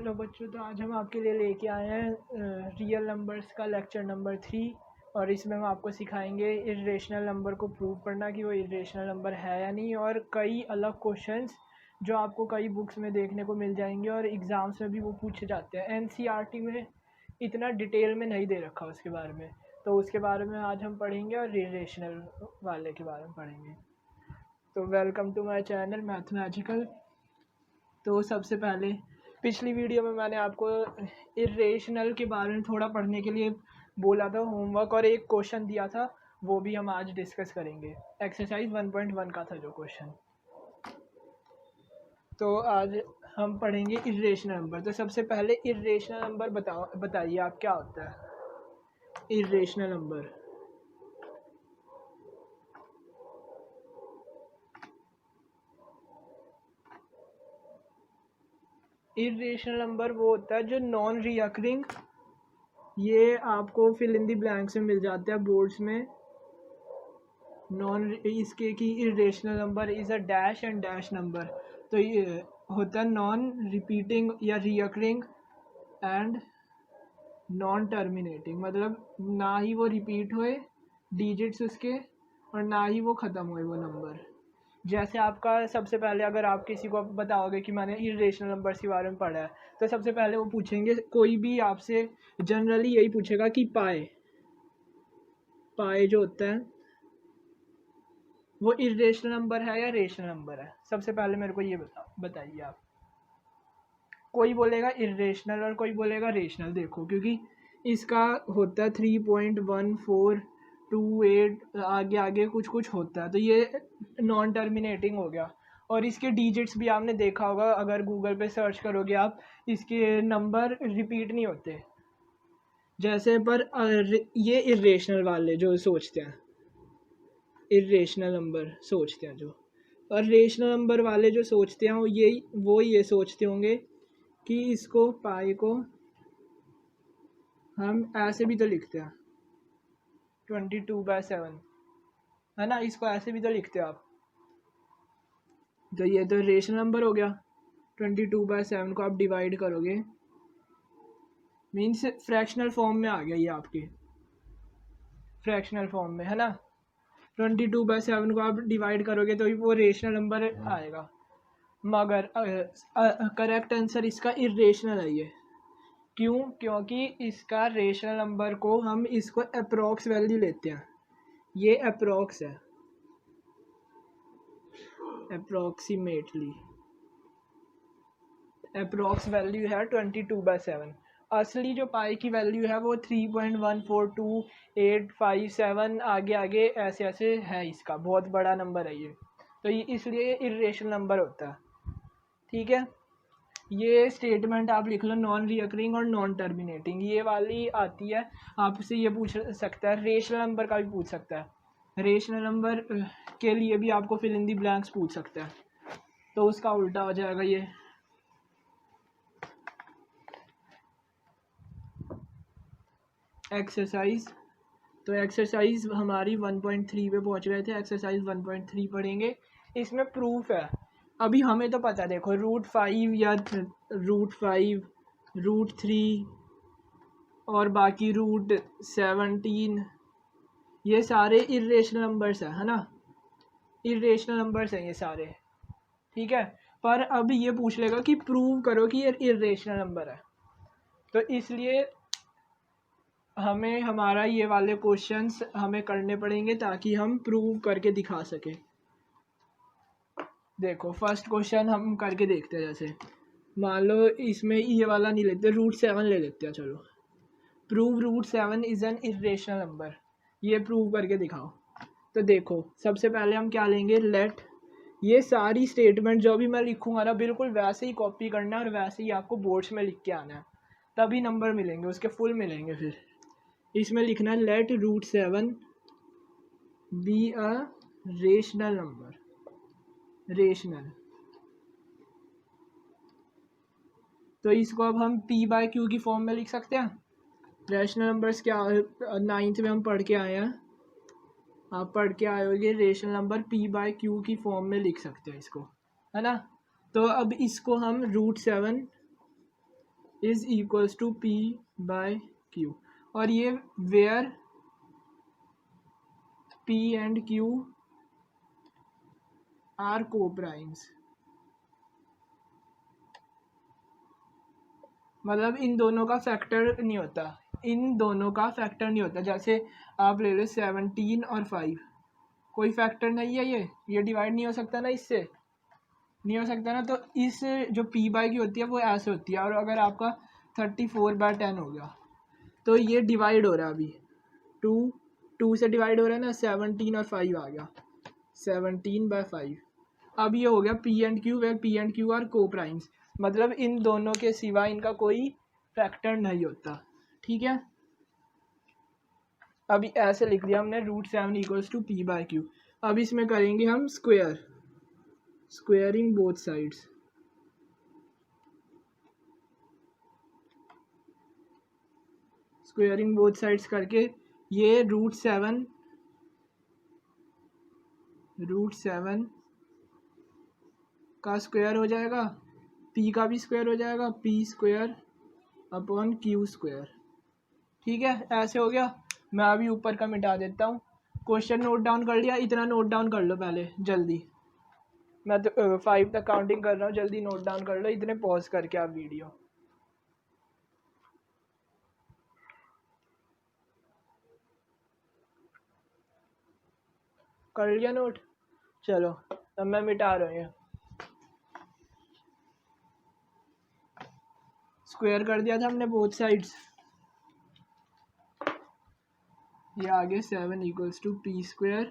Hello बच्चों, तो आज हम आपके लिए लेके आए हैं रियल नंबर्स का लेक्चर नंबर 3। और इसमें हम आपको सिखाएंगे इरेशनल नंबर को प्रूव करना कि वो इरेशनल नंबर है या नहीं, और कई अलग क्वेश्चंस जो आपको कई बुक्स में देखने को मिल जाएंगे और एग्ज़ाम्स में भी वो पूछे जाते हैं। एनसीईआरटी में इतना डिटेल में नहीं दे रखा उसके बारे में, तो उसके बारे में आज हम पढ़ेंगे और इरेशनल वाले के बारे में पढ़ेंगे। तो welcome to my channel mathematical. तो सबसे पहले पिछली वीडियो में मैंने आपको इरेशनल के बारे में थोड़ा पढ़ने के लिए बोला था होमवर्क, और एक क्वेश्चन दिया था, वो भी हम आज डिस्कस करेंगे। एक्सरसाइज 1.1 का था जो क्वेश्चन। तो आज हम पढ़ेंगे इरेशनल नंबर। तो सबसे पहले इरेशनल नंबर बताइए आप क्या होता है इरेशनल नंबर। इरेशनल नंबर वो होता है जो नॉन रिकरिंग, ये आपको फिल इन द ब्लैंक्स में मिल जाता है बोर्ड्स में। नॉन इसके की irrational number is a dash and dash number. तो ये होता है नॉन रिपीटिंग या रिकरिंग एंड नॉन टर्मिनेटिंग, मतलब ना ही वो रिपीट हुए डिजिट्स उसके और ना ही वो ख़त्म हुए वो नंबर। जैसे आपका सबसे पहले अगर आप किसी को बताओगे कि मैंने इरेशनल नंबर्स के बारे में पढ़ा है, तो सबसे पहले वो पूछेंगे, कोई भी आपसे जनरली यही पूछेगा कि पाए जो होता है वो इरेशनल नंबर है या रेशनल नंबर है। सबसे पहले मेरे को ये बताइए आप। कोई बोलेगा इरेशनल और कोई बोलेगा रेशनल। देखो, क्योंकि इसका होता है 3.1428, आगे आगे कुछ कुछ होता है, तो ये नॉन टर्मिनेटिंग हो गया। और इसके डिजिट्स भी आपने देखा होगा, अगर गूगल पे सर्च करोगे आप, इसके नंबर रिपीट नहीं होते जैसे। पर ये इरेशनल वाले जो सोचते हैं, इरेशनल नंबर सोचते हैं जो, और रेशनल नंबर वाले जो सोचते हैं वो ये सोचते होंगे कि इसको पाई को हम ऐसे भी तो लिखते हैं 22/7, है ना। इसको ऐसे भी तो लिखते हैं आप। तो ये तो रेशनल नंबर हो गया। 22/7 को आप डिवाइड करोगे, मीन्स फ्रैक्शनल फॉर्म में आ गया ये आपके, फ्रैक्शनल फॉर्म में, है ना। 22/7 को आप डिवाइड करोगे तो वो रेशनल नंबर आएगा। मगर करेक्ट आंसर इसका इरेशनल है ये। क्यों? क्योंकि इसका रेशनल नंबर को हम इसको अप्रॉक्स वैल्यू लेते हैं, ये अप्रॉक्स है, अप्रॉक्सीमेटली अप्रॉक्स वैल्यू है 22/7। असली जो पाई की वैल्यू है वो 3.142857, आगे आगे ऐसे ऐसे है, इसका बहुत बड़ा नंबर है ये। तो ये इसलिए इरेशनल नंबर होता है, ठीक है। ये स्टेटमेंट आप लिख लो, नॉन रिकरिंग और नॉन टर्मिनेटिंग, ये वाली आती है। आपसे ये पूछ सकता है, रेशनल नंबर का भी पूछ सकता है। रेशनल नंबर के लिए भी आपको फिल इन दी ब्लैंक्स पूछ सकता है, तो उसका उल्टा हो जाएगा ये। एक्सरसाइज, तो एक्सरसाइज हमारी 1.3 पे पहुंच रहे थे। एक्सरसाइज 1.3 पढ़ेंगे। इसमें प्रूफ है। अभी हमें तो पता है, देखो √5 या √5, √3 और बाकी √17, ये सारे इरेशनल नंबर्स है ना। इरेशनल नंबर्स हैं ये सारे, ठीक है। पर अब ये पूछ लेगा कि प्रूव करो कि ये इरेशनल नंबर है, तो इसलिए हमें हमारा ये वाले क्वेश्चंस हमें करने पड़ेंगे ताकि हम प्रूव करके दिखा सकें। देखो फर्स्ट क्वेश्चन हम करके देखते हैं। जैसे मान लो इसमें ये वाला नहीं लेते, √7 ले लेते हैं। चलो, prove √7 is an irrational number, ये प्रूव करके दिखाओ। तो देखो सबसे पहले हम क्या लेंगे, लेट, ये सारी स्टेटमेंट जो भी मैं लिखूंगा ना, बिल्कुल वैसे ही कॉपी करना है और वैसे ही आपको बोर्ड्स में लिख के आना है, तभी नंबर मिलेंगे, उसके फुल मिलेंगे। फिर इसमें लिखना है let √7 be a rational number, rational. तो इसको अब हम p/q की फॉर्म में लिख सकते हैं। रेशनल नंबर्स क्या 9th में हम पढ़ के आए हैं, आप पढ़ के आए होंगे, रेशनल नंबर p/q की फॉर्म में लिख सकते हैं इसको, है ना। तो अब इसको हम √7 is equals to p by q, और ये where p and q are coprimes, मतलब इन दोनों का फैक्टर नहीं होता, इन दोनों का फैक्टर नहीं होता। जैसे आप ले लो 17 और 5, कोई फैक्टर नहीं है, ये डिवाइड नहीं हो सकता ना, इससे नहीं हो सकता ना। तो इस जो p बाई की होती है वो ऐसे होती है, और अगर आपका 34/10 हो गया तो ये डिवाइड हो रहा है अभी, 2 से डिवाइड हो रहा है ना, 17 और 5 आ गया, 17/5। अब ये हो गया p and q, where p and q are coprimes, मतलब इन दोनों के सिवा इनका कोई फैक्टर नहीं होता, ठीक है। अभी ऐसे लिख दिया हमने, √7 equals to p by q. अब इसमें करेंगे हम squaring both sides, squaring both sides करके ये √7 का स्क्वायर हो जाएगा, p का भी स्क्वायर हो जाएगा, p² अपॉन q², ठीक है। ऐसे हो गया। मैं अभी ऊपर का मिटा देता हूँ। क्वेश्चन नोट डाउन कर लिया? इतना नोट डाउन कर लो पहले जल्दी, मैं तो 5 तक काउंटिंग कर रहा हूँ, जल्दी नोट डाउन कर लो, इतने पॉज करके आप वीडियो। कर लिया नोट? चलो अब मैं मिटा रहा हूँ। स्क्वायर कर दिया था हमने बोथ साइड्स, ये आगे 7 equals to p²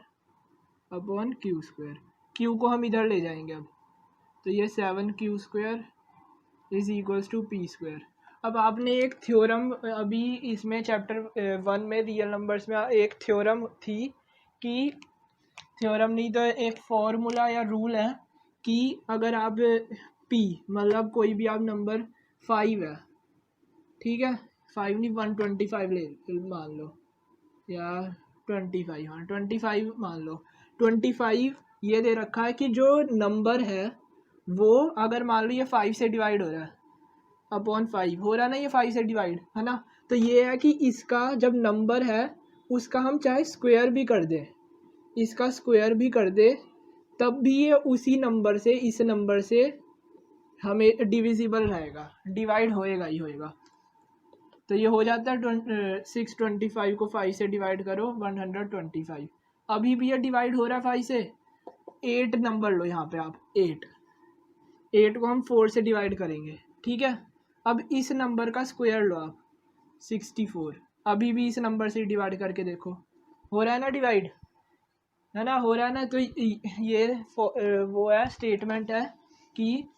upon q², q को हम इधर ले जाएंगे अब, तो ये 7q² is equals to p²। अब आपने एक थ्योरम अभी इसमें चैप्टर 1 में रियल नंबर्स में एक थ्योरम थी कि, थ्योरम नहीं तो एक फॉर्मूला या रूल है कि अगर आप p मतलब कोई भी आप नंबर 5 है, ठीक है, 5 नहीं 125 ले मान लो, या 25, हाँ 25 मान लो, 25 ये दे रखा है कि जो नंबर है वो अगर मान लो ये 5 से डिवाइड हो रहा है, अपॉन 5 हो रहा है ना, ये 5 से डिवाइड है ना, तो ये है कि इसका जब नंबर है उसका हम चाहे स्क्वायर भी कर दें, इसका स्क्वायर भी कर दे, तब भी ये उसी नंबर से, इस नंबर से हमें डिविजिबल रहेगा, डिवाइड होएगा ही होएगा। तो ये हो जाता है 625 को 5 से डिवाइड करो 125, अभी भी ये डिवाइड हो रहा है 5 से। 8 नंबर लो यहाँ पे आप, 8 को हम 4 से डिवाइड करेंगे, ठीक है। अब इस नंबर का स्क्वायर लो आप 64, अभी भी इस नंबर से डिवाइड करके देखो, हो रहा है ना डिवाइड, है ना, हो रहा है ना। तो ये वो है, स्टेटमेंट है कि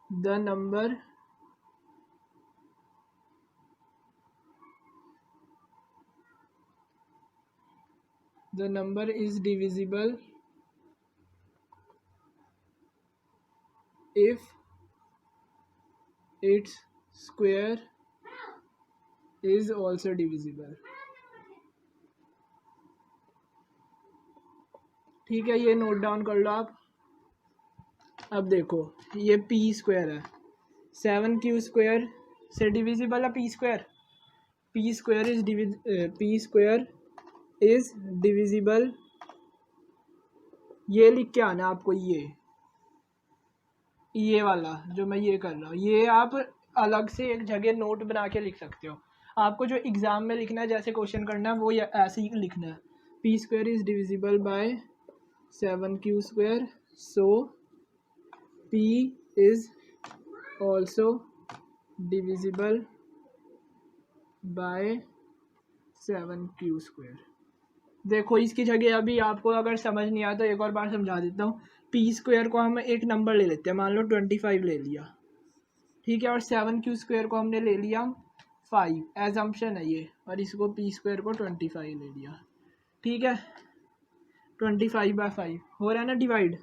the number is divisible if its square is also divisible, ठीक है, ये नोट डाउन कर लो आप। अब देखो ये p² है, 7q² से डिविजिबल है p², p² इज डिविजिबल, ये लिख के आना आपको, ये वाला जो मैं ये कर रहा हूँ, ये आप अलग से एक जगह नोट बना के लिख सकते हो। आपको जो एग्ज़ाम में लिखना है, जैसे क्वेश्चन करना है, वो ऐसे ही लिखना है, p² is divisible by 7q², so p is also divisible by 7q²। देखो इसकी जगह अभी आपको अगर समझ नहीं आया तो एक और बार समझा देता हूँ। p² को हम एक नंबर ले लेते हैं, मान लो 25 ले लिया, ठीक है, और 7q² को हमने ले लिया 5, एजम्पशन है ये, और इसको p² को 25 ले लिया, ठीक है। 25/5 हो रहा है ना डिवाइड,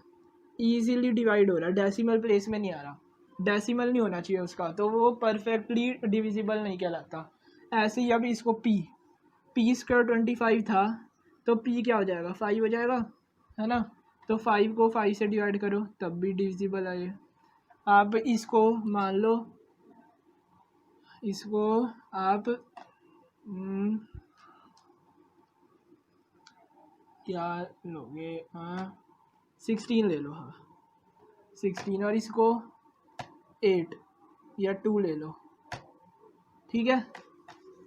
ईजीली डिवाइड हो रहा है, डेसिमल प्लेस में नहीं आ रहा, डेसिमल नहीं होना चाहिए उसका, तो वो परफेक्टली डिविजिबल नहीं कहलाता। ऐसे ही अब इसको p² 25 था तो p क्या हो जाएगा, 5 हो जाएगा, है ना। तो 5 को 5 से डिवाइड करो तब भी डिविजिबल है ये। आप इसको मान लो, इसको आप क्या लोगे, हाँ 16 ले लो, हाँ 16, और इसको 8 या 2 ले लो, ठीक है।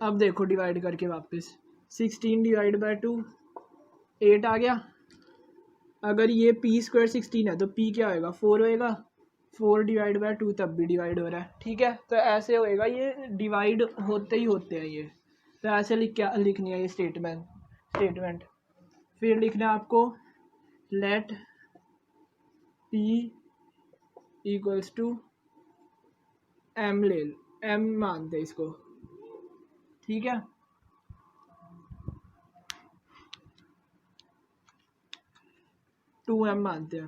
अब देखो डिवाइड करके वापस 16 डिवाइड बाय 2 8 आ गया। अगर ये पी स्क्वायर 16 है तो पी क्या होएगा 4 होएगा, 4 डिवाइड बाय 2 तब भी डिवाइड हो रहा है, ठीक है। तो ऐसे होएगा, ये डिवाइड होते ही होते हैं ये। तो ऐसे लिखनी है ये स्टेटमेंट। फिर लिखना है आपको let p equals to m, ले एम मानते इसको, ठीक है। टू एम मानते हैं,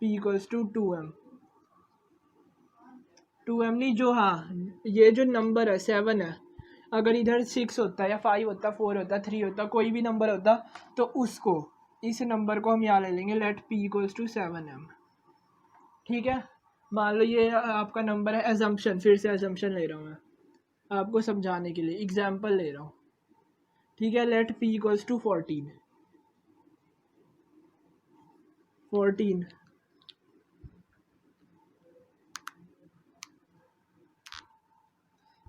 P equals to 2m, 2m नहीं, जो हाँ ये जो नंबर है 7 है, अगर इधर 6 होता या 5 होता 4 होता 3 होता कोई भी नंबर होता तो उसको, इस नंबर को हम यहाँ ले लेंगे late p equals to 7m, ठीक है। मान लो ये आपका नंबर है, एजम्पशन, फिर से एजम्पशन ले रहा हूँ मैं आपको समझाने के लिए, एग्जाम्पल ले रहा हूँ, ठीक है। लेट पी इक्वल्स टू 14,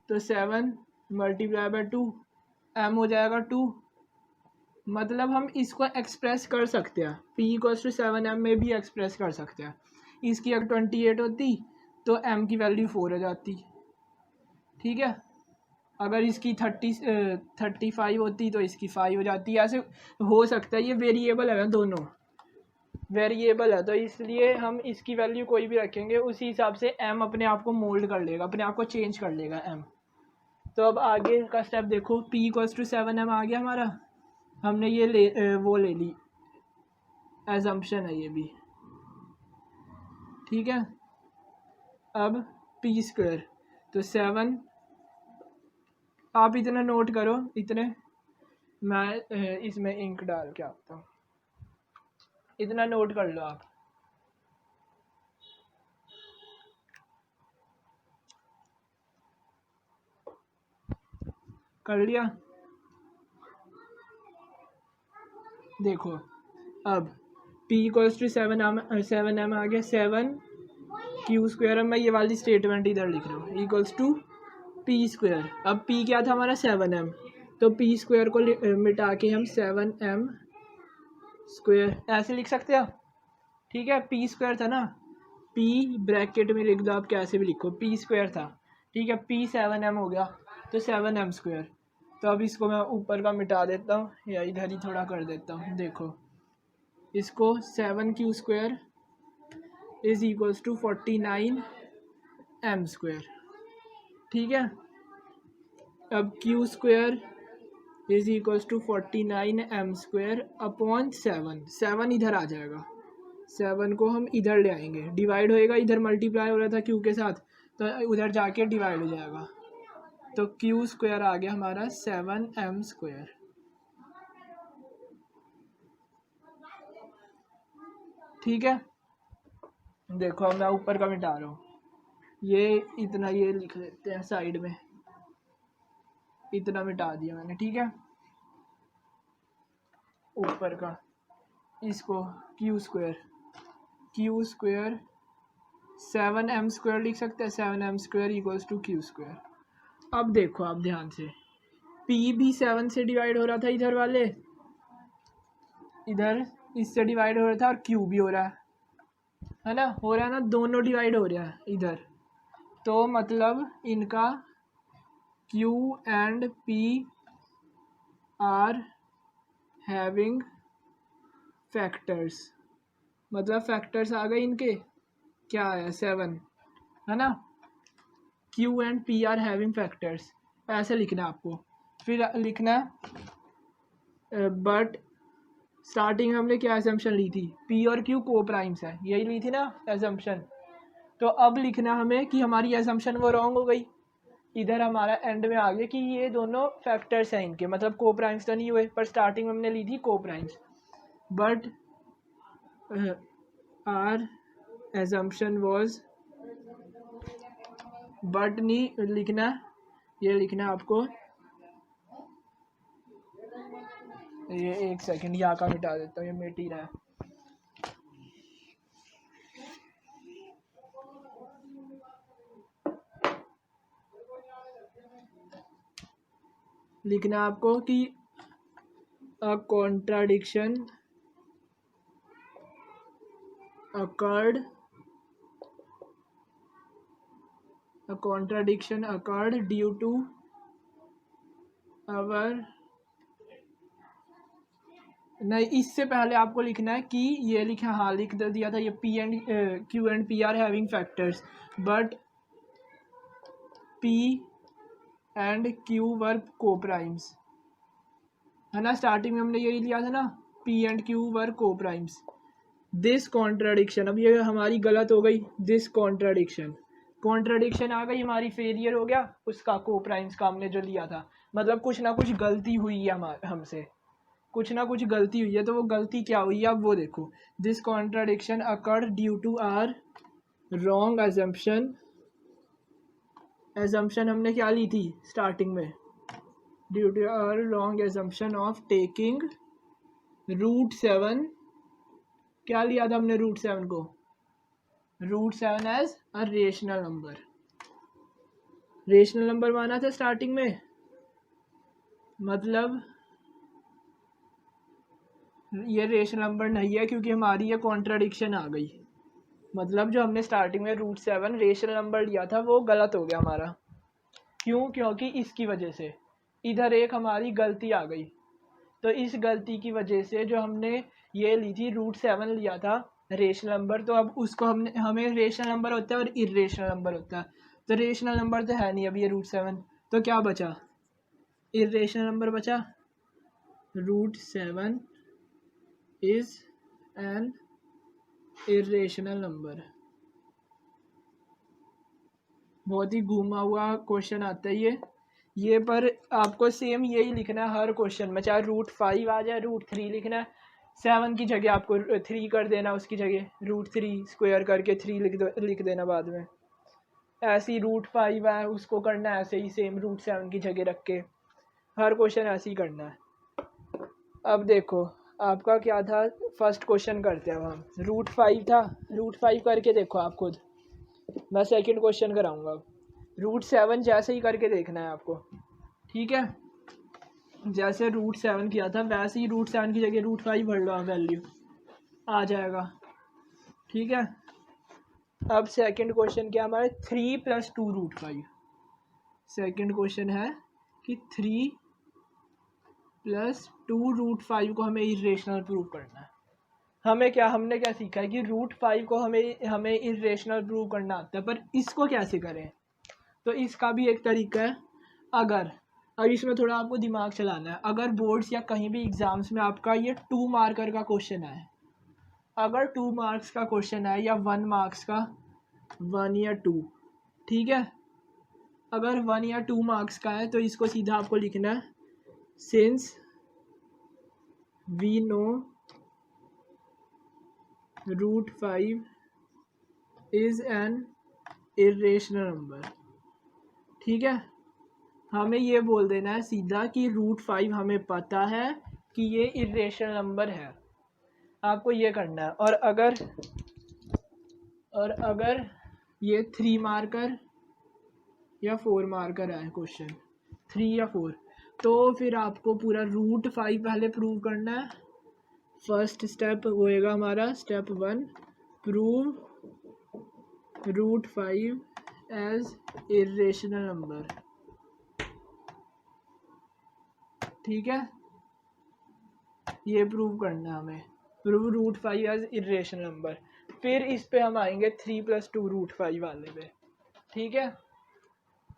तो 7 मल्टीप्लाई बाय 2 m हो जाएगा 2। मतलब हम इसको एक्सप्रेस कर सकते हैं, p इक्वल्स टू 7m में भी एक्सप्रेस कर सकते हैं। इसकी अगर 28 होती तो m की वैल्यू 4 हो जाती, ठीक है। अगर इसकी 35 होती तो इसकी 5 हो जाती, ऐसे हो सकता है। ये वेरिएबल है ना, दोनों वेरिएबल है, तो इसलिए हम इसकी वैल्यू कोई भी रखेंगे उसी हिसाब से m अपने आप को मोल्ड कर लेगा, अपने आप को चेंज कर लेगा m। तो अब आगे का स्टेप देखो, p इक्वल्स टू 7m आ गया हमारा, हमने ये वो ले ली, एजम्पशन है ये भी, ठीक है। अब p स्क्वायर, तो 7, आप इतना नोट करो, इतने मैं इसमें इंक डाल के आता हूँ, इतना नोट कर लो आप। कर लिया, देखो अब p इक्वल्स टू 7m आ गया, 7 क्यू स्क्वायर। अब मैं ये वाली स्टेटमेंट इधर लिख रहा हूँ, इक्वल्स टू p स्क्वायर। अब p क्या था हमारा 7m, तो p स्क्वायर को मिटा के हम 7m स्क्वायर ऐसे लिख सकते हैं, ठीक है। p स्क्वायर था ना, p ब्रैकेट में लिख दो, आप कैसे भी लिखो, p स्क्वायर था, ठीक है। p 7m हो गया तो 7m स्क्वायर। तो अब इसको मैं ऊपर का मिटा देता हूँ या इधर ही थोड़ा कर देता हूँ, देखो इसको 7q square is equals to 49m square, ठीक है। अब q square is equals to 49m square upon 7 इधर आ जाएगा, 7 को हम इधर ले आएंगे, डिवाइड होएगा, इधर मल्टीप्लाई हो रहा था q के साथ तो उधर जाके डिवाइड हो जाएगा, तो q स्क्वायर आ गया हमारा 7m स्क्वायर, ठीक है। देखो मैं ऊपर का मिटा रहा हूँ, ये इतना ये लिख लेते हैं साइड में, इतना मिटा दिया मैंने, ठीक है। ऊपर का इसको q स्क्वायर 7m स्क्वायर लिख सकते हैं, 7m square equals to q square. अब देखो आप ध्यान से, p भी 7 से डिवाइड हो रहा था, इधर वाले इधर इससे डिवाइड हो रहा था, और q भी हो रहा है ना, हो रहा है ना, दोनों डिवाइड हो रहा है इधर, तो मतलब इनका q and p are having factors, मतलब फैक्टर्स आ गए इनके, क्या है 7 है ना, q and p are having factors, ऐसे लिखना आपको। फिर लिखना बट स्टार्टिंग हमने क्या एजम्पशन ली थी, p और q को प्राइम्स है, यही ली थी ना एजम्पशन। तो अब लिखना हमें कि हमारी एजम्पशन वो रॉन्ग हो गई, इधर हमारा एंड में आ गया कि ये दोनों फैक्टर्स हैं इनके, मतलब को प्राइम्स तो नहीं हुए, पर स्टार्टिंग में हमने ली थी coprimes. But our assumption was, but नहीं लिखना, ये लिखना आपको, ये एक सेकंड यहाँ का मिटा देता हूँ, ये मिट ही रहा है। लिखना आपको कि अ contradiction occurred, a contradiction occurred due to our, नहीं इससे पहले आपको लिखना है कि ये लिखा, हाँ लिख दिया था, ये P and Q and P are having factors but P and Q were co-primes, है ना, स्टार्टिंग में हमने यही लिया था ना, P and Q were co-primes। This contradiction, अब ये हमारी गलत हो गई, दिस कॉन्ट्राडिक्शन आ गई हमारी, फेलियर हो गया उसका, को-प्राइम्स का हमने जो लिया था, मतलब कुछ ना कुछ गलती हुई है हमसे, कुछ ना कुछ गलती हुई है, तो वो गलती क्या हुई है अब वो देखो। This contradiction occurred due to our wrong assumption, assumption हमने क्या ली थी स्टार्टिंग में, due to our wrong assumption of taking root 7, क्या लिया था हमने रूट 7 को, root 7 as a rational number, rational number माना था स्टार्टिंग में, मतलब ये रेशनल नंबर नहीं है क्योंकि हमारी ये कॉन्ट्राडिक्शन आ गई, मतलब जो हमने स्टार्टिंग में रूट 7 रेशनल नंबर लिया था वो गलत हो गया हमारा, क्यों, क्योंकि इसकी वजह से इधर एक हमारी गलती आ गई, तो इस गलती की वजह से जो हमने ये ली थी रूट 7 लिया था रेशनल नंबर, तो अब उसको हमें रेशनल नंबर होता है और इरेशनल नंबर होता है, तो रेशनल नंबर तो है नहीं अब ये रूट 7, तो क्या बचा, इरेशनल नंबर बचा, root 7 is an irrational number. बहुत ही घूमा हुआ क्वेश्चन आता है ये पर आपको सेम यही लिखना है हर क्वेश्चन में, चाहे रूट 5 आ जाए, रूट 3 लिखना है, 7 की जगह आपको 3 कर देना, उसकी जगह रूट 3 स्क्वायर करके 3 लिख देना बाद में, ऐसे ही रूट 5 है उसको करना है ऐसे ही सेम रूट 7 की जगह रख के, हर क्वेश्चन ऐसे ही करना है। अब देखो आपका क्या था, फर्स्ट क्वेश्चन करते हैं अब हम, रूट 5 था, रूट 5 करके देखो आप खुद, मैं सेकंड क्वेश्चन कराऊंगा अब, रूट 7 जैसे ही करके देखना है आपको, ठीक है, जैसे रूट 7 किया था वैसे ही रूट 7 की जगह रूट 5 भर लो आप, वैल्यू आ जाएगा, ठीक है। अब सेकंड क्वेश्चन क्या हमारे, 3 + 2 रूट 5, सेकंड क्वेश्चन है कि 3 + 2 रूट 5 को हमें इरेशनल प्रूव करना है, हमने क्या सीखा है कि रूट 5 को हमें इरेशनल प्रूव करना आता है, पर इसको कैसे करें, तो इसका भी एक तरीका है, अगर अब इसमें थोड़ा आपको दिमाग चलाना है, अगर बोर्ड्स या कहीं भी एग्जाम्स में आपका ये 2 मार्कर का क्वेश्चन है, अगर 2 मार्क्स का क्वेश्चन है या 1 मार्क्स का, 1 या 2, ठीक है, अगर 1 या 2 मार्क्स का है तो इसको सीधा आपको लिखना है, since we know root 5 is an irrational number, ठीक है, हमें ये बोल देना है सीधा कि रूट 5 हमें पता है कि ये इरेशनल नंबर है, आपको ये करना है। और अगर ये 3 मार्कर या 4 मार्कर है क्वेश्चन, 3 या 4, तो फिर आपको पूरा रूट 5 पहले प्रूव करना है, फर्स्ट स्टेप होएगा हमारा step 1, prove root 5 as irrational number, ठीक है, ये प्रूव करना है हमें, prove root 5 as irrational number, फिर इस पे हम आएंगे 3 + 2 रूट 5 वाले पे, ठीक है।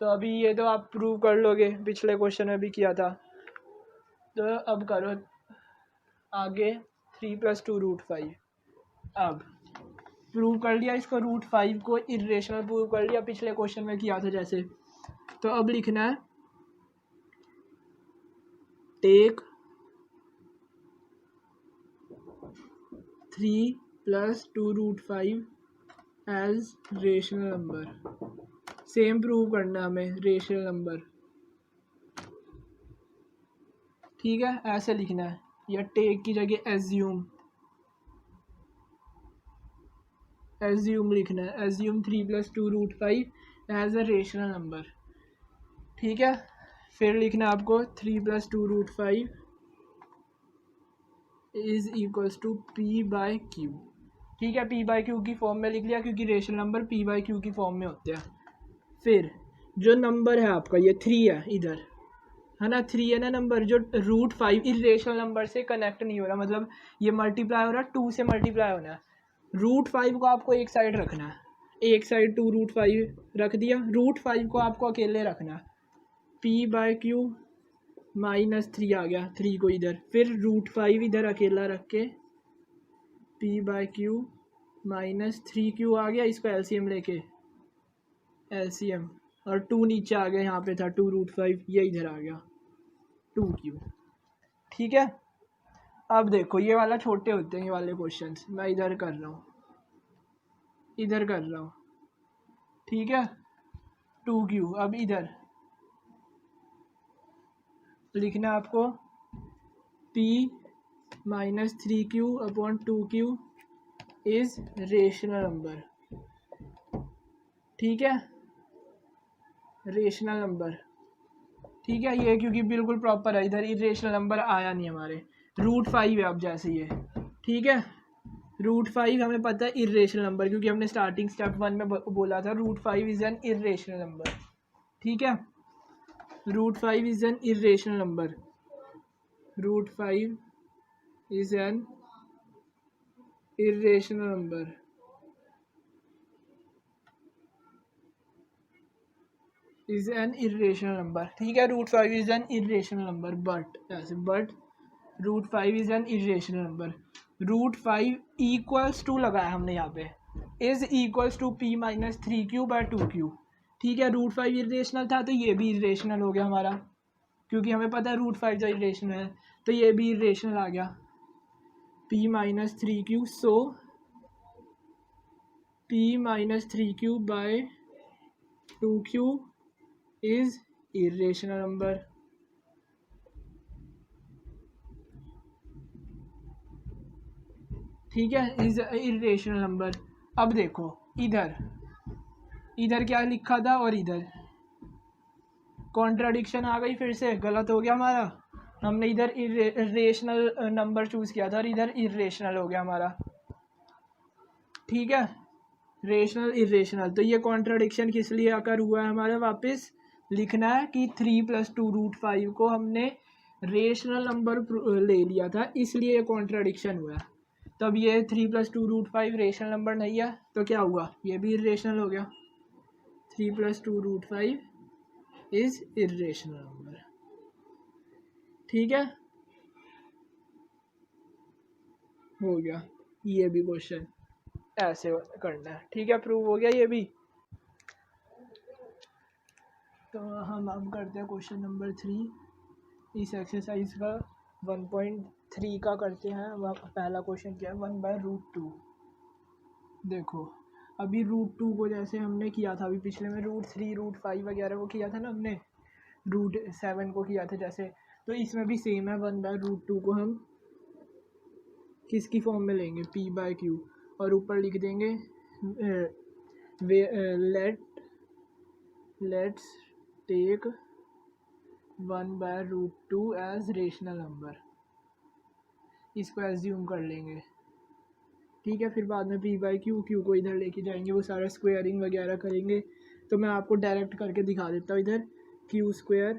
तो अभी ये तो आप प्रूव कर लोगे, पिछले क्वेश्चन में भी किया था, तो अब करो आगे 3 + 2 रूट 5, अब प्रूव कर लिया इसको, रूट 5 को इरेशनल प्रूव कर लिया, पिछले क्वेश्चन में किया था जैसे, तो अब लिखना है take 3+2√5 as rational number. Same prove करना हमें रेशनल नंबर, ठीक है, ऐसे लिखना है, या टेक की जगह एज्यूम लिखना है, assume 3+2√5 as a rational number, ठीक है। फिर लिखना है आपको 3+2√5 इज इक्वल्स टू P/Q, ठीक है। P/Q की फॉर्म में लिख लिया क्योंकि रेशनल नंबर P/Q की फॉर्म में होते हैं। फिर जो नंबर है आपका ये 3 है, इधर है ना, 3 है ना नंबर, जो √5 इरेशनल नंबर से कनेक्ट नहीं हो रहा, मतलब ये मल्टीप्लाई हो रहा है, 2 से मल्टीप्लाई होना है। √5 को आपको एक साइड रखना है, एक साइड 2√5 रख दिया, √5 को आपको अकेले रखना है। P/Q -3 आ गया, 3 को इधर, फिर √5 इधर अकेला रख के P/Q -3Q आ गया, इसको एलसीएम लेके एलसीएम, और 2 नीचे आ गया, यहाँ पे था 2√5, ये इधर आ गया 2Q, ठीक है। अब देखो ये वाला छोटे होते हैं ये वाले क्वेश्चंस, मैं इधर कर रहा हूँ, इधर कर रहा हूँ, ठीक है, 2Q। अब इधर लिखना आपको P -3Q/2Q is rational number, ठीक है, रेशनल नंबर, ठीक है। ये क्योंकि बिल्कुल प्रॉपर है, इधर इरेशनल नंबर आया नहीं हमारे, √5 है अब जैसे ये, ठीक है। √5 हमें पता है इरेशनल नंबर, क्योंकि हमने स्टार्टिंग स्टेप 1 में बोला था √5 इज एन इरेशनल नंबर, ठीक है। √5 is an irrational number, √5 is an irrational number, is an irrational number, ठीक है। √5 is an irrational number, but ऐसे, but √5 is an irrational number, √5 equals to लगाया हमने यहाँ पे, is equals to P -3Q/2Q, ठीक है। √5 इरेशनल था तो ये भी इरेशनल हो गया हमारा, क्योंकि हमें पता है √5 जो इरेशनल है, तो ये भी इरेशनल आ गया, P -3Q, so P -3Q/2Q is irrational number, ठीक है, इज इरेशनल नंबर। अब देखो इधर, इधर क्या लिखा था और इधर कॉन्ट्राडिक्शन आ गई, फिर से गलत हो गया हमारा, हमने इधर इरेशनल नंबर चूज किया था और इधर इरेशनल हो गया हमारा, ठीक है, रेशनल इरेशनल। तो ये कॉन्ट्राडिक्शन किस लिए आकर हुआ है हमारा, वापस लिखना है कि 3+2√5 को हमने रेशनल नंबर ले लिया था, इसलिए ये कॉन्ट्राडिक्शन हुआ है। तब ये 3+2√5 रेशनल नंबर नहीं है तो क्या हुआ, ये भी इरेशनल हो गया, 3+2√5 इज इरेशनल नंबर, ठीक है, हो गया ये भी क्वेश्चन, ऐसे करना है, ठीक है, प्रूव हो गया ये भी। तो हम अब करते हैं क्वेश्चन नंबर 3, इस एक्सरसाइज का 1.3 का करते हैं। वह पहला क्वेश्चन क्या है, 1/√2। देखो अभी √2 को जैसे हमने किया था अभी पिछले में, √3 √5 वगैरह को किया था ना हमने, √7 को किया था जैसे, तो इसमें भी सेम है, 1/√2 को हम किसकी फॉर्म में लेंगे, P/Q, और ऊपर लिख देंगे let's take 1/√2 as rational number, इसको एज्यूम कर लेंगे, ठीक है। फिर बाद में P/Q, Q को इधर लेके जाएंगे, वो सारा स्क्वेयरिंग वगैरह करेंगे, तो मैं आपको डायरेक्ट करके दिखा देता हूँ। इधर Q²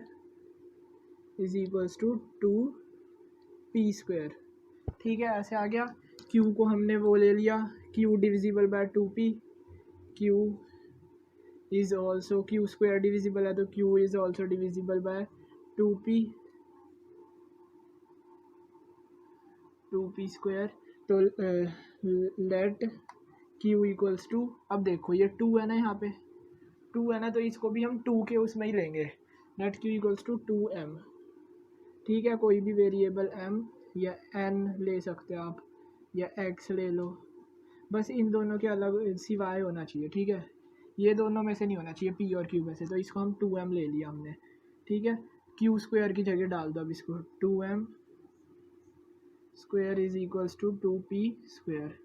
is equals to 2P², ठीक है, ऐसे आ गया। Q को हमने वो ले लिया, Q divisible by 2P, Q is also, Q² divisible है तो Q is also divisible by 2P² तो लेट Q इक्वल्स टू, अब देखो ये 2 है ना, यहाँ पे 2 है ना, तो इसको भी हम 2 के उसमें ही लेंगे, late Q equals to 2M, ठीक है। कोई भी वेरिएबल M या N ले सकते हैं आप, या एक्स ले लो, बस इन दोनों के अलग सिवाय होना चाहिए, ठीक है। ये दोनों में से नहीं होना चाहिए पी और क्यू में से, तो इसको हम 2m ले लिया हमने, ठीक है। क्यू स्क्वायर की जगह डाल दो अब इसको, 2m square is equals to 2p square,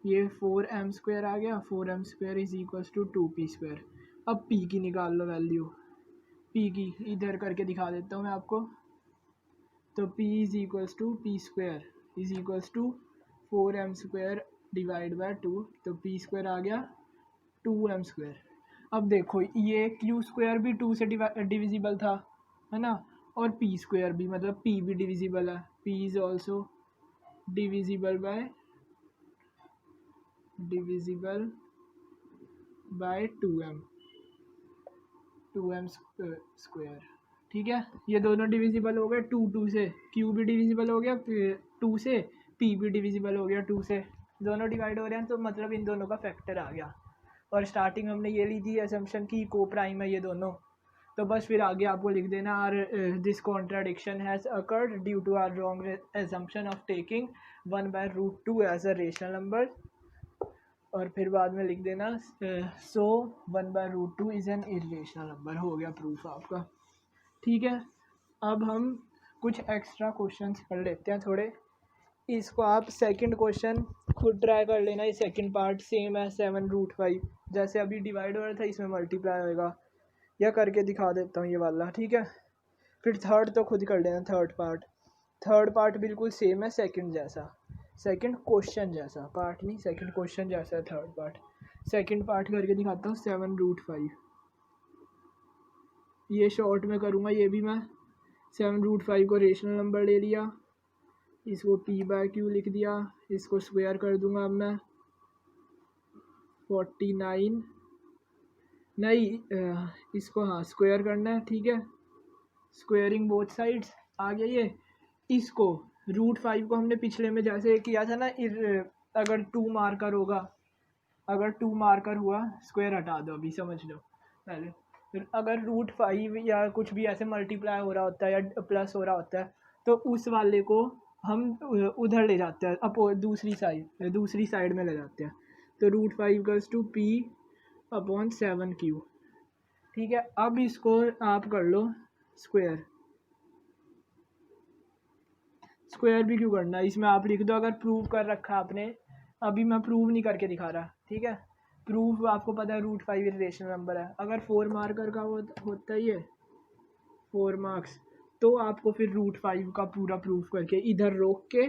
ये 4m स्क्वायर आ गया, 4m square is equals to 2p square. अब p की निकाल लो वैल्यू, p की इधर करके दिखा देता हूँ मैं आपको, तो p is equals to p square is equals to 4m square divide by 2, तो p स्क्वायर आ गया 2m स्क्वायर। अब देखो ये q स्क्वायर भी 2 से डिविजिबल था, है ना, और p स्क्वायर भी, मतलब p भी डिविजिबल है, p is also divisible by 2m square, ठीक है। ये दोनों डिविजिबल हो गए 2 से, q भी डिविजिबल हो गया 2 से, p भी डिविजिबल हो गया 2 से, दोनों डिवाइड हो रहे हैं, तो मतलब इन दोनों का फैक्टर आ गया। और स्टार्टिंग हमने ये ली थी असम्पशन की को प्राइम है ये दोनों, तो बस फिर आगे आपको लिख देना our this contradiction has occurred due to our wrong assumption of taking 1/√2 as a rational number, और फिर बाद में लिख देना so 1/√2 is an irrational number. हो गया प्रूफ आपका, ठीक है। अब हम कुछ एक्स्ट्रा क्वेश्चंस कर लेते हैं थोड़े, इसको आप सेकंड क्वेश्चन खुद ट्राई कर लेना, ये सेकंड पार्ट सेम है 7√5, जैसे अभी डिवाइड हो रहा था इसमें मल्टीप्लाई होएगा, या करके दिखा देता हूँ ये वाला, ठीक है। फिर थर्ड तो खुद कर लेना, थर्ड पार्ट बिल्कुल सेम है सेकंड जैसा, सेकंड क्वेश्चन जैसा, पार्ट नहीं सेकंड क्वेश्चन जैसा है थर्ड पार्ट। सेकंड पार्ट करके दिखाता हूँ 7√5, ये शॉर्ट में करूँगा, ये भी मैं 7√5 को रेशनल नंबर ले लिया, इसको p/q लिख दिया, इसको स्क्वायर कर दूंगा अब मैं 49, नहीं इसको हाँ स्क्वायर करना है, ठीक है, स्क्वायरिंग बोथ साइड्स आ गया ये। इसको √5 को हमने पिछले में जैसे किया था ना, अगर 2 मार्कर होगा, अगर 2 मार्कर हुआ, स्क्वायर हटा दो अभी समझ लो पहले, फिर अगर √5 या कुछ भी ऐसे मल्टीप्लाई हो रहा होता है या प्लस हो रहा होता है, तो उस वाले को हम उधर ले जाते हैं, दूसरी साइड में ले जाते हैं, तो √5 = p/7q, ठीक है। अब इसको आप कर लो स्क्वायर भी क्यों करना है, इसमें आप लिख दो अगर प्रूव कर रखा आपने, अभी मैं प्रूव नहीं करके दिखा रहा, ठीक है। प्रूफ आपको पता है √5 इरेशनल नंबर है, अगर 4 मार्कर का होता है ये 4 मार्क्स, तो आपको फिर √5 का पूरा प्रूफ करके इधर रोक के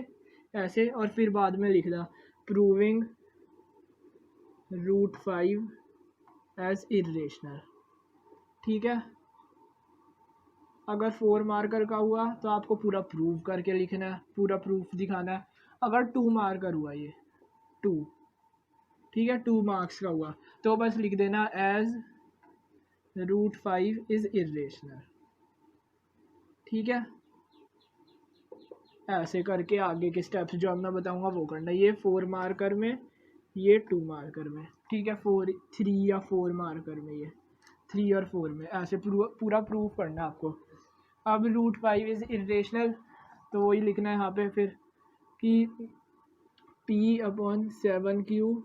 ऐसे, और फिर बाद में लिखना प्रूविंग √5 एज इरेशनल, ठीक है। अगर 4 मार्कर का हुआ तो आपको पूरा प्रूव करके लिखना है, पूरा प्रूफ दिखाना है। अगर 2 मार्कर हुआ ये 2, ठीक है, 2 मार्क्स का हुआ, तो बस लिख देना एज √5 इज इरेशनल, ठीक है। ऐसे करके आगे के स्टेप्स जो अब मैं बताऊंगा वो करना, ये 4 मार्कर में, ये 2 मार्कर में, ठीक है, 3 या 4 मार्कर में, ये 3 और 4 में, ऐसे पूरा प्रूफ करना आपको। अब √5 इज इरेशनल, तो वही लिखना है यहाँ पे फिर कि p/7q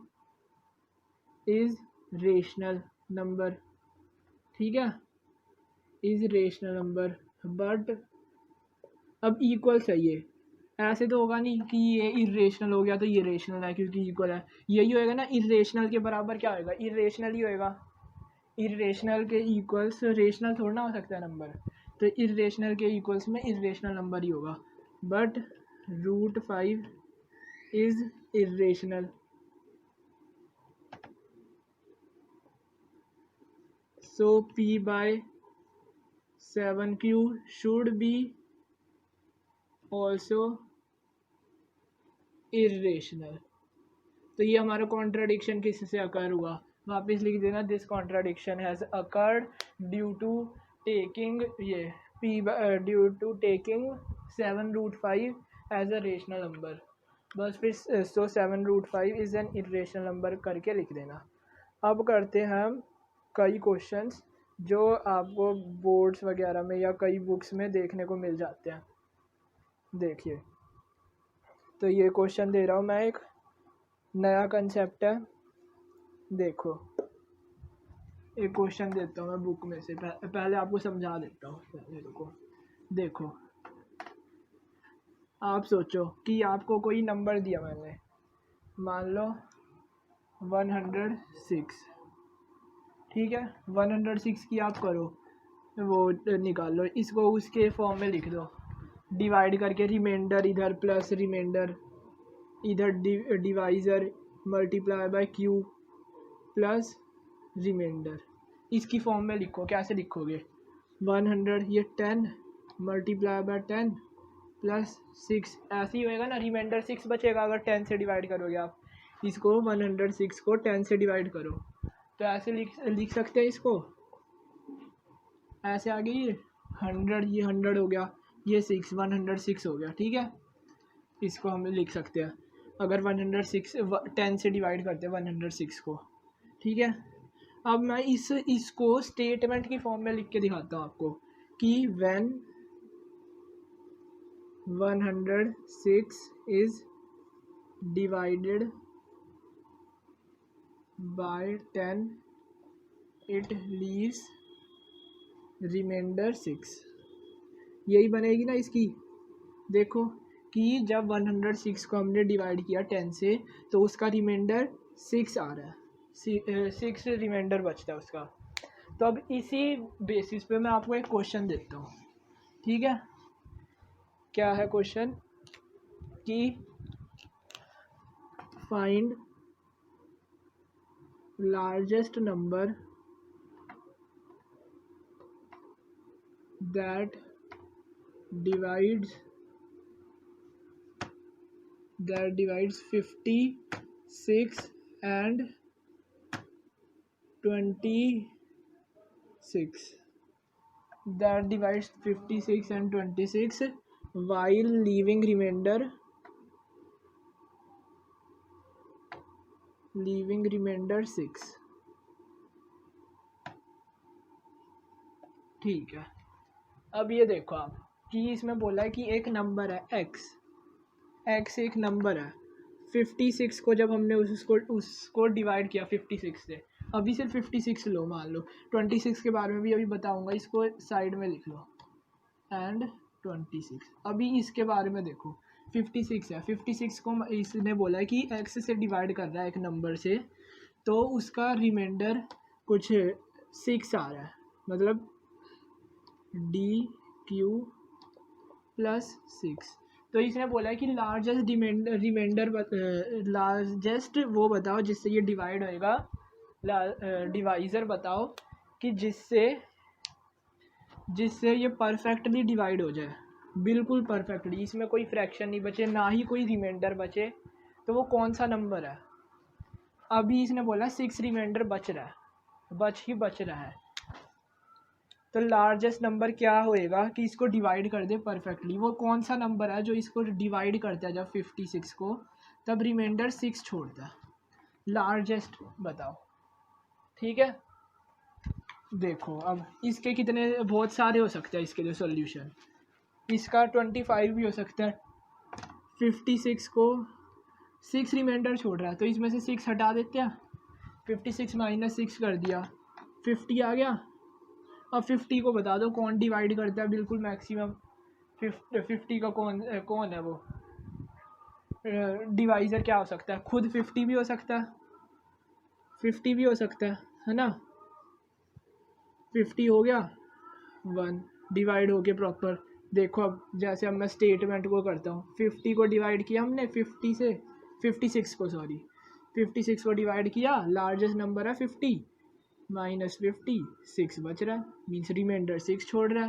इज रेशनल नंबर, ठीक है, इज रेशनल नंबर, बट अब इक्वल चाहिए, ऐसे तो होगा नहीं कि ये इरेशनल हो गया तो ये रेशनल है क्योंकि इक्वल है, यही होएगा ना, इरेशनल के बराबर क्या होएगा, इरेशनल ही होएगा, इरेशनल के इक्वल्स रेशनल थोड़ा ना हो सकता है नंबर, तो इरेशनल के इक्वल्स में इरेशनल नंबर ही होगा, but √5 is irrational, so p/7q should be also irrational. तो ये हमारा कॉन्ट्राडिक्शन किससे अकर हुआ, वापस लिख देना, this contradiction has occurred due to taking ये due to taking 7√5 as a rational number, बस फिर so 7√5 is an irrational number करके लिख देना। अब करते हैं हम कई क्वेश्चंस जो आपको बोर्ड्स वगैरह में या कई बुक्स में देखने को मिल जाते हैं, देखिए तो ये क्वेश्चन दे रहा हूँ मैं, एक नया कंसेप्ट है। देखो एक क्वेश्चन देता हूँ मैं बुक में से, पहले आपको समझा देता हूँ। पहले रुको, देखो आप सोचो कि आपको कोई नंबर दिया मैंने, मान लो 106, ठीक है। 106 की आप करो वो निकाल लो, इसको उसके फॉर्म में लिख दो, डिवाइड करके रिमाइंडर इधर प्लस रिमाइंडर इधर, divisor multiply by q plus remainder, इसकी फॉर्म में लिखो। कैसे लिखोगे, 100 ये 10 मल्टीप्लाई बाय 10 प्लस 6, ऐसे ही होएगा ना। रिमाइंडर 6 बचेगा अगर 10 से डिवाइड करोगे आप इसको। 106 को 10 से डिवाइड करो तो ऐसे लिख सकते हैं इसको। ऐसे आ गई ये 100, ये 100 हो गया, ये 6 106 हो गया, ठीक है। इसको हम लिख सकते हैं अगर 106 10 से डिवाइड करते हैं 106 को, ठीक है। अब मैं इसको स्टेटमेंट की फॉर्म में लिख के दिखाता हूँ आपको कि when 106 is divided by 10 it leaves remainder 6। यही बनेगी ना इसकी। देखो कि जब 106 को हमने डिवाइड किया 10 से तो उसका रिमाइंडर 6 आ रहा है, 6 रिमाइंडर बचता है उसका। तो अब इसी बेसिस पे मैं आपको एक क्वेश्चन देता हूँ, ठीक है। क्या है क्वेश्चन कि find largest number that divides 56 and 26, that divides 56 and 26 while leaving remainder 6, ठीक है। अब ये देखो आप कि इसमें बोला है कि एक नंबर है x एक नंबर है। 56 को जब हमने उसको डिवाइड किया 56 से, अभी सिर्फ 56 लो, मान लो 26 के बारे में भी अभी बताऊंगा, इसको साइड में लिख लो एंड 26। अभी इसके बारे में देखो 56 है, 56 को इसने बोला है कि x से डिवाइड कर रहा है एक नंबर से, तो उसका रिमाइंडर कुछ 6 आ रहा है, मतलब DQ प्लस 6। तो इसने बोला है कि लार्जेस्ट रिमाइंडर लार्जेस्ट वो बताओ जिससे ये डिवाइड होएगा, डिवाइज़र बताओ कि जिससे ये परफेक्टली डिवाइड हो जाए, बिल्कुल परफेक्टली, इसमें कोई फ्रैक्शन नहीं बचे ना ही कोई रिमाइंडर बचे। तो वो कौन सा नंबर है। अभी इसने बोला 6 रिमाइंडर बच रहा है, तो लार्जेस्ट नंबर क्या होएगा कि इसको डिवाइड कर दे परफेक्टली। वो कौन सा नंबर है जो इसको डिवाइड करता है जब 56 को, तब रिमाइंडर 6 छोड़ता है। लार्जेस्ट बताओ, ठीक है। देखो अब इसके कितने, बहुत सारे हो सकते हैं इसके लिए सॉल्यूशन। इसका 25 भी हो सकता है। 56 को 6 रिमाइंडर छोड़ रहा है तो इसमें से 6 हटा देते हैं, 56 माइनस 6 कर दिया, 50 आ गया। अब 50 को बता दो कौन डिवाइड करता है बिल्कुल मैक्सिमम। 50 का कौन है वो डिवाइज़र, क्या हो सकता है, खुद 50 भी हो सकता है, 50 भी हो सकता है ना। 50 हो गया, 1 डिवाइड हो गया प्रॉपर। देखो अब जैसे अब मैं स्टेटमेंट को करता हूँ, 50 को डिवाइड किया हमने 50 से, 56 को 56 को डिवाइड किया, लार्जेस्ट नंबर है 50 माइनस 50, 6 बच रहा है, मीन्स रिमाइंडर 6 छोड़ रहा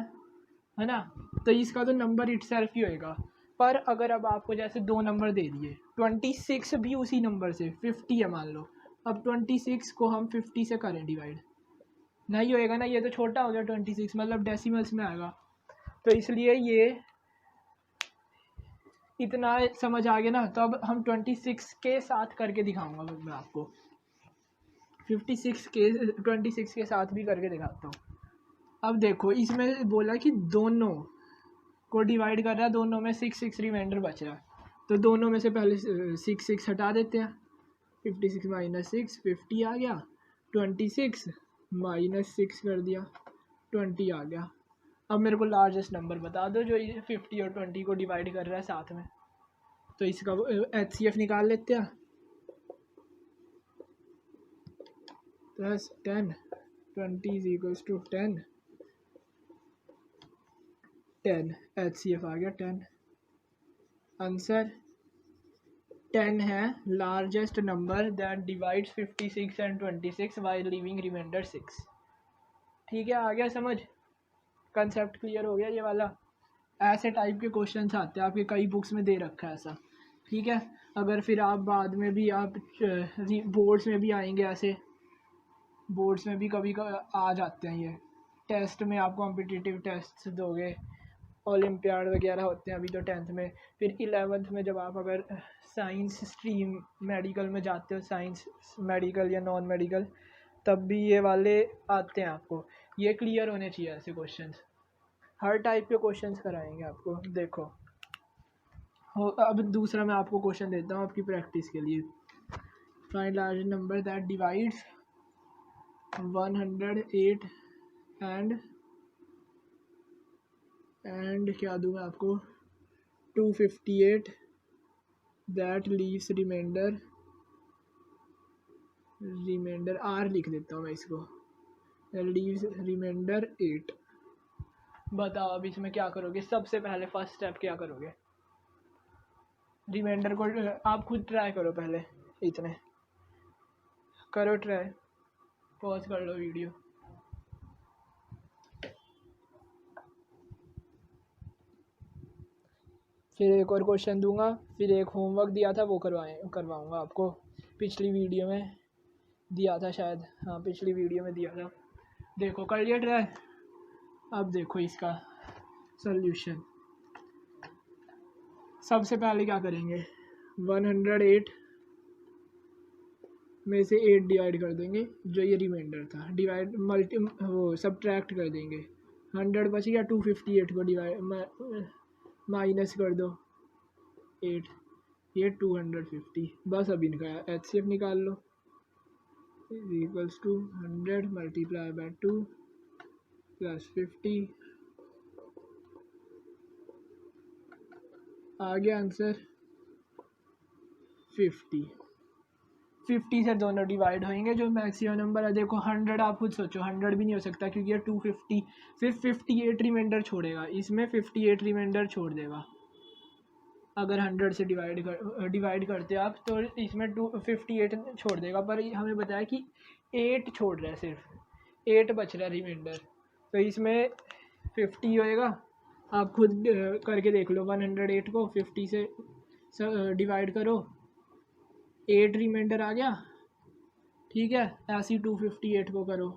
है ना। तो इसका तो नंबर इटसेल्फ ही होएगा। पर अगर अब आपको जैसे 2 नंबर दे दिए, 26 भी उसी नंबर से 50 है मान लो, अब 26 को हम 50 से करें डिवाइड, नहीं होएगा ना, ये तो छोटा हो गया 26, मतलब डेसिमल्स में आएगा। तो इसलिए ये इतना समझ आ गया ना। तो अब हम 26 के साथ करके दिखाऊंगा मैं आपको, 26 के साथ भी करके दिखाता हूँ। अब देखो इसमें बोला कि दोनों को डिवाइड कर रहा है, दोनों में 6 रिमाइंडर बच रहा है। तो दोनों में से पहले 6 हटा देते हैं। 56 माइनस 6 50 आ गया। 26 माइनस 6 कर दिया 20 आ गया। अब मेरे को लार्जेस्ट नंबर बता दो जो 50 और 20 को डिवाइड कर रहा है साथ में। तो इसका HCF निकाल लेते हैं। Plus 10 20 is equals to 10 HCF आ गया 10। आंसर 10 है largest number that divides 56 and 26 while leaving remainder 6। ठीक है, आ गया समझ? कंसेप्ट क्लियर हो गया ये वाला? ऐसे टाइप के क्वेश्चंस आते हैं आपके, कई बुक्स में दे रखा है ऐसा। ठीक है, अगर फिर आप बाद में भी आप बोर्ड्स में भी आएंगे, ऐसे बोर्ड्स में भी कभी आ जाते हैं ये। टेस्ट में आप कॉम्पिटिटिव टेस्ट दोगे, ओलंपियाड वगैरह होते हैं अभी तो 10th में। फिर 11th में जब आप अगर साइंस स्ट्रीम मेडिकल में जाते हो, साइंस मेडिकल या नॉन मेडिकल, तब भी ये वाले आते हैं आपको। ये क्लियर होने चाहिए ऐसे क्वेश्चंस, हर टाइप के क्वेश्चंस कराएंगे आपको। देखो हो, अब दूसरा मैं आपको क्वेश्चन देता हूँ आपकी प्रैक्टिस के लिए। Find large number that divides 108 and क्या दूँ मैं आपको 258 दैट लीव्स रिमाइंडर R लिख देता हूँ मैं इसको, लीव्स रिमाइंडर 8। बताओ अब इसमें क्या करोगे? सबसे पहले फर्स्ट स्टेप क्या करोगे? रिमाइंडर को आप खुद ट्राई करो, पहले इतने करो ट्राई। पॉज कर लो वीडियो। फिर एक और क्वेश्चन दूंगा, फिर एक होमवर्क दिया था वो करवाऊंगा आपको। पिछली वीडियो में दिया था शायद, हाँ पिछली वीडियो में दिया था। देखो कर लिया ट्राई? अब देखो इसका सॉल्यूशन। सबसे पहले क्या करेंगे, 108 में से 8 डिवाइड कर देंगे, जो ये रिमाइंडर था, डिवाइड मल्टी वो सब्ट्रैक्ट कर देंगे। 100 बच गया, 258 को डिवाइड माइनस कर दो 8, ये 250। बस अब इनका HCF निकाल लो, equals to 100 multiply by 2 plus 50। आ गया आंसर 50। 50 से दोनों डिवाइड होंगे, जो मैक्सिमम नंबर है। देखो 100 आप खुद सोचो, 100 भी नहीं हो सकता क्योंकि ये 250। फिर 58 रिमाइंडर छोड़ेगा, इसमें 58 रिमाइंडर छोड़ देगा। अगर 100 से डिवाइड करते आप तो इसमें 258 छोड़ देगा, पर हमें बताया कि 8 छोड़ रहा है, सिर्फ 8 बच रहा है रिमाइंडर, तो इसमें 50 होएगा। आप खुद करके देख लो, 108 को 50 से डिवाइड करो, 8 रिमाइंडर आ गया। ठीक है, ऐसे 258 को करो,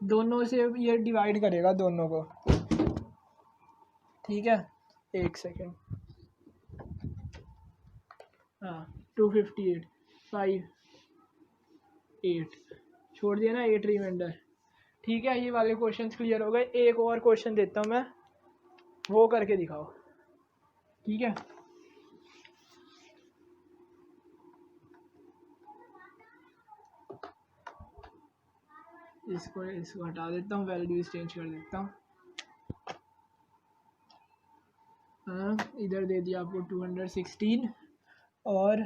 दोनों से ये डिवाइड करेगा दोनों को। ठीक है, एक सेकेंड। हाँ 258 5 8 छोड़ दिया ना 8 रिमाइंडर। ठीक है, ये वाले क्वेश्चंस क्लियर हो गए। एक और क्वेश्चन देता हूँ मैं, वो करके दिखाओ। ठीक है, इसको हटा देता हूँ, वैल्यूज चेंज कर देता हूँ। हाँ, इधर दे दिया आपको 216 और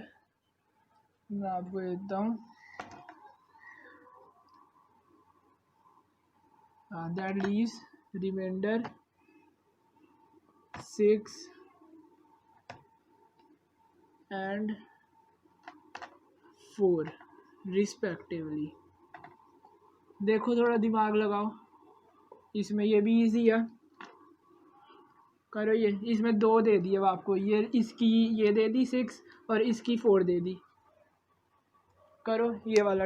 मैं आपको देता हूँ that leaves remainder 6 and 4 respectively. देखो थोड़ा दिमाग लगाओ, इसमें ये भी इजी है, करो ये। इसमें 2 दे दिए आपको, ये इसकी ये दे दी 6 और इसकी 4 दे दी। करो ये वाला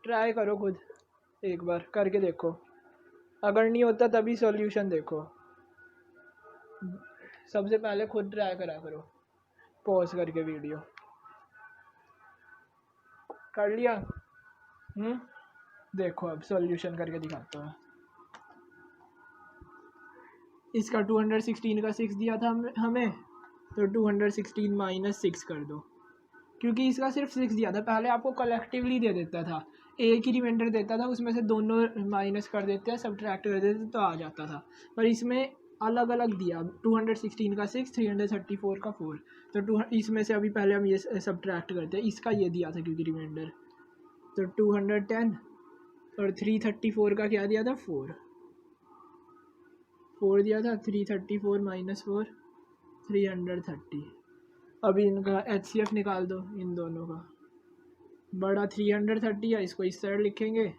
ट्राई करो खुद, एक बार करके देखो। अगर नहीं होता तभी सॉल्यूशन देखो। सबसे पहले खुद ट्राई करा करो, पॉज करके वीडियो। कर लिया? देखो अब सॉल्यूशन करके दिखाता हूँ। इसका 216 का 6 दिया था हमें, तो 216 माइनस 6 कर दो, क्योंकि इसका सिर्फ 6 दिया था। पहले आपको कलेक्टिवली दे देता था, एक ही रिमाइंडर देता था, उसमें से दोनों माइनस कर देते हैं, सब्ट्रैक्ट कर देते तो आ जाता था। पर इसमें अलग अलग दिया, 216 का 6, 334 का 4, तो इसमें से अभी पहले हम ये सब्ट्रैक्ट करते हैं, इसका ये दिया था क्योंकि रिमाइंडर, तो 210 और 334 का क्या दिया था, 4 दिया था, 334 माइनस 4 330। अभी इनका HCF निकाल दो, इन दोनों का। बड़ा 330 है, इसको इस साइड लिखेंगे,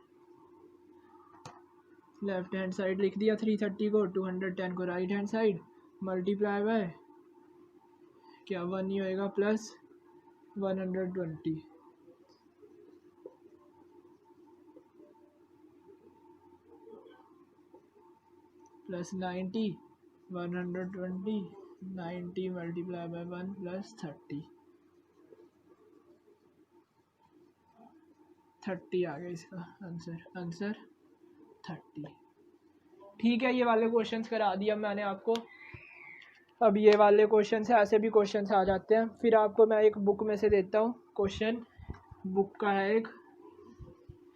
लेफ्ट हैंड साइड लिख दिया 330 को, 210 को right hand side, multiply by क्या 1 ही होएगा plus 120 plus 90, 120 90 multiply by 1 plus 30 आ गया इसका आंसर 30। ठीक है, ये वाले क्वेश्चंस करा दिया मैंने आपको। अब ये वाले क्वेश्चन से ऐसे भी क्वेश्चन आ जाते हैं। फिर आपको मैं एक बुक में से देता हूँ क्वेश्चन, बुक का है एक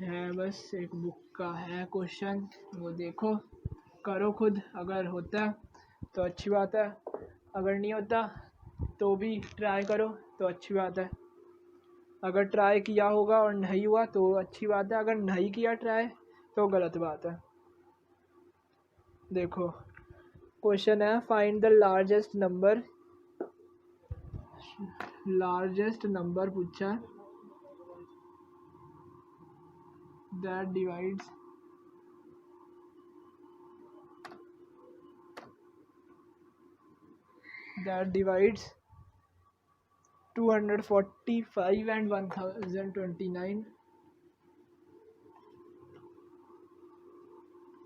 है, बस एक बुक का है क्वेश्चन, वो देखो करो खुद, अगर होता है तो अच्छी बात है, अगर नहीं होता तो भी ट्राई करो तो अच्छी बात है। अगर ट्राई किया होगा और नहीं हुआ तो अच्छी बात है, अगर नहीं किया ट्राई तो गलत बात है। देखो क्वेश्चन है, फाइंड द लार्जेस्ट नंबर पूछा that divides 245 and 1029,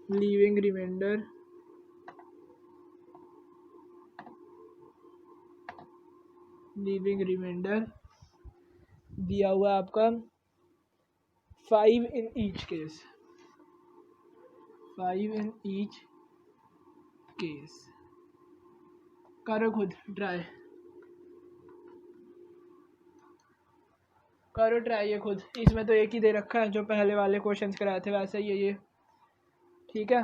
leaving remainder दिया हुआ आपका 5 in each case, करो खुद ट्राई, करो ट्राई ये खुद। इसमें तो एक ही दे रखा है, जो पहले वाले क्वेश्चंस कराए थे वैसे ही है ये, ठीक है।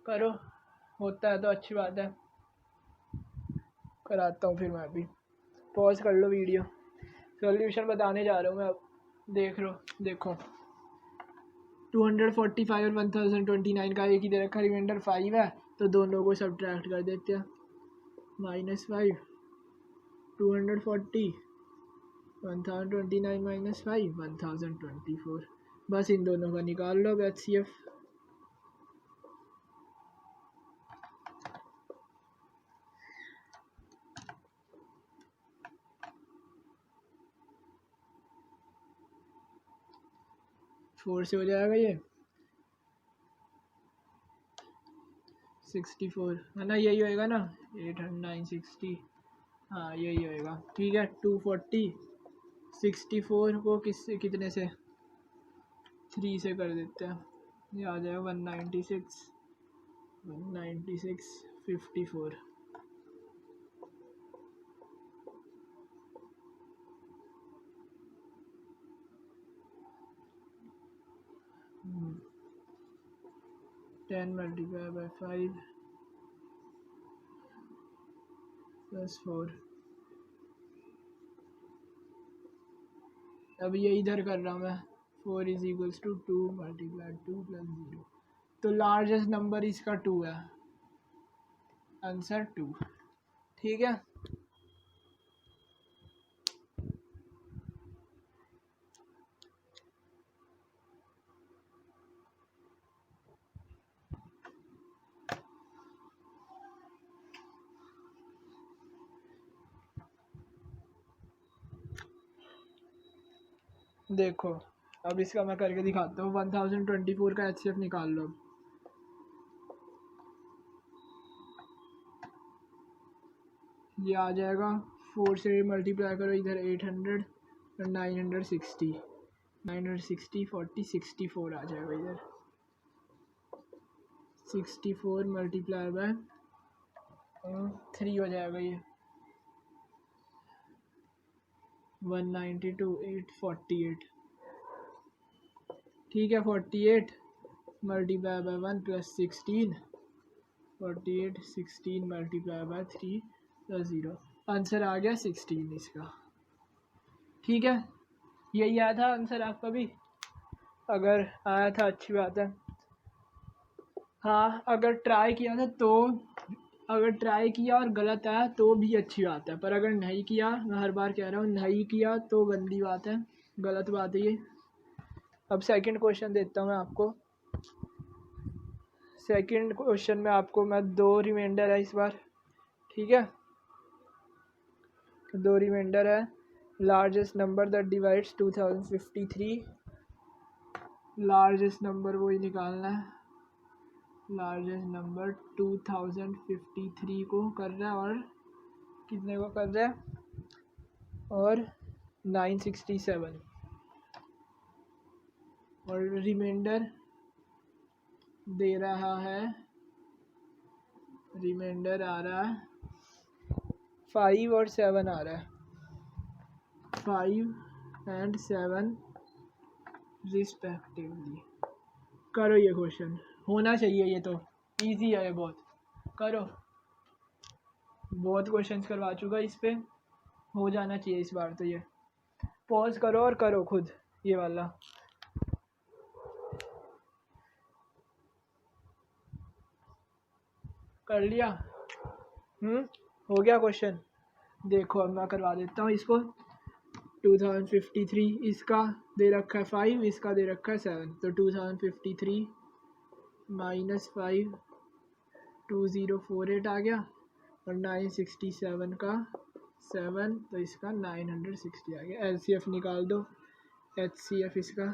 करो, होता है तो अच्छी बात है, कराता हूँ फिर मैं भी। पॉज कर लो वीडियो, सॉल्यूशन बताने जा रहा हूँ मैं अब, देखो 245 और 1029 का एक ही दे रखा, रिमाइंडर 5 है, तो दोनों को सब्ट्रैक्ट कर देते हैं, -5 240 1029 माइनस 5 1024, बस इन दोनों का निकाल लो HCF। फोर से हो जाएगा ये 64 है ना, यही होएगा ना, 860, हाँ यही होएगा, ठीक है। 240 64 को कितने से 3 से कर देते हैं, ये आ जाएगा 196 54, टेन मल्टीप्लाई बाय 5 प्लस 4, अब ये इधर कर रहा हूँ मैं, 4 is equals to 2 multiply 2 plus 0, तो लार्जेस्ट नंबर इसका 2 है, आंसर 2, ठीक है। देखो अब इसका मैं करके दिखाता हूँ, 1024 का HCF निकाल लो, ये आ जाएगा 4 से मल्टीप्लाई करो इधर 800 और 960 40 64 आ जाएगा इधर, 64 मल्टीप्लाई बाय 3 हो जाएगा ये 192 848। ठीक है 48 multiply by 1 plus 16 48 16 multiply by 3 plus 0 answer आ गया 16 इसका। ठीक है यही आया था आंसर आपका भी, अगर आया था अच्छी बात है। हाँ अगर ट्राई किया था तो, अगर ट्राई किया और गलत आया तो भी अच्छी बात है, पर अगर नहीं किया, मैं हर बार कह रहा हूँ नहीं किया तो गंदी बात है, गलत बात है ये। अब सेकंड क्वेश्चन देता हूँ मैं आपको। सेकंड क्वेश्चन में आपको मैं 2 रिमाइंडर है इस बार। ठीक है 2 रिमाइंडर है। Largest number that divides 2053, largest number वही निकालना है। लार्जेस्ट नंबर 2053 को कर रहा है और कितने को कर रहा है, और 967, और रिमाइंडर दे रहा है, रिमाइंडर आ रहा है 5 और 7 आ रहा है, 5 and 7 रिस्पेक्टिवली। करो ये क्वेश्चन, होना चाहिए ये तो इजी है ये बहुत, करो। बहुत क्वेश्चंस करवा चुका इस पे, हो जाना चाहिए इस बार तो ये। पॉज करो और करो खुद ये वाला। कर लिया? हो गया क्वेश्चन। देखो अब मैं करवा देता हूँ इसको। 2053 इसका दे रखा है 5, इसका दे रखा है 7, तो 2053 माइनस 5 2048 आ गया, और 967 का 7, तो इसका 960 आ गया। LCF निकाल दो, HCF इसका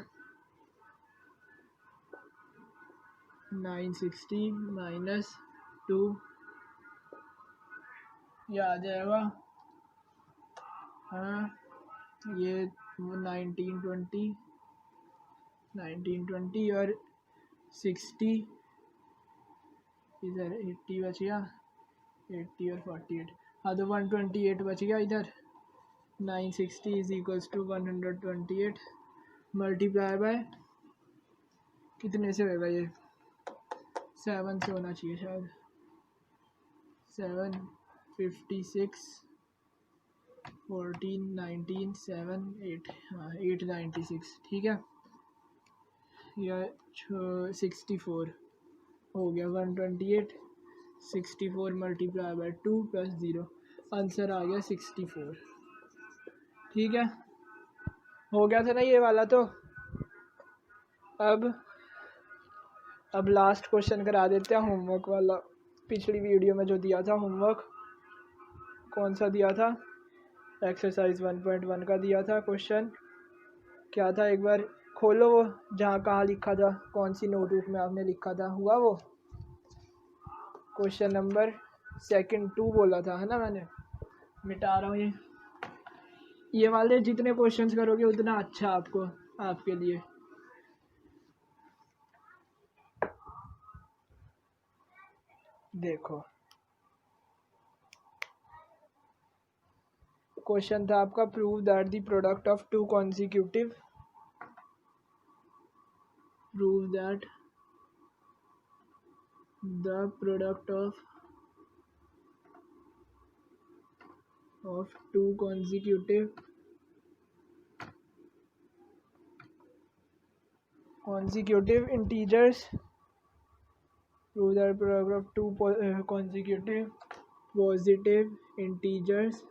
960 माइनस 2, ये आ जाएगा हाँ ये 1920 और 60 इधर 80 बच गया, 80 और 48, हाँ तो 128 बच गया इधर। 960 is equals to 128 multiply by कितने से होगा ये, 7 से होना चाहिए शायद, 7 56 14 19 7 8, हाँ 896। ठीक है यह 64 हो गया 128, 64 मल्टीप्लाई बाय 2 प्लस 0, आंसर आ गया 64। ठीक है हो गया था ना ये वाला तो। अब लास्ट क्वेश्चन करा देते हैं होमवर्क वाला। पिछली वीडियो में जो दिया था होमवर्क, कौन सा दिया था, एक्सरसाइज 1.1 का दिया था क्वेश्चन। क्या था एक बार खोलो वो, जहाँ कहाँ लिखा था, कौन सी नोटबुक में आपने लिखा था, हुआ वो क्वेश्चन नंबर 2 बोला था है ना मैंने। मिटा रहा हूँ ये वाले जितने क्वेश्चंस करोगे उतना अच्छा आपको, आपके लिए। देखो क्वेश्चन था आपका, prove that the product of 2 consecutive, prove that the product of 2 consecutive integers, prove that product of 2 consecutive positive integers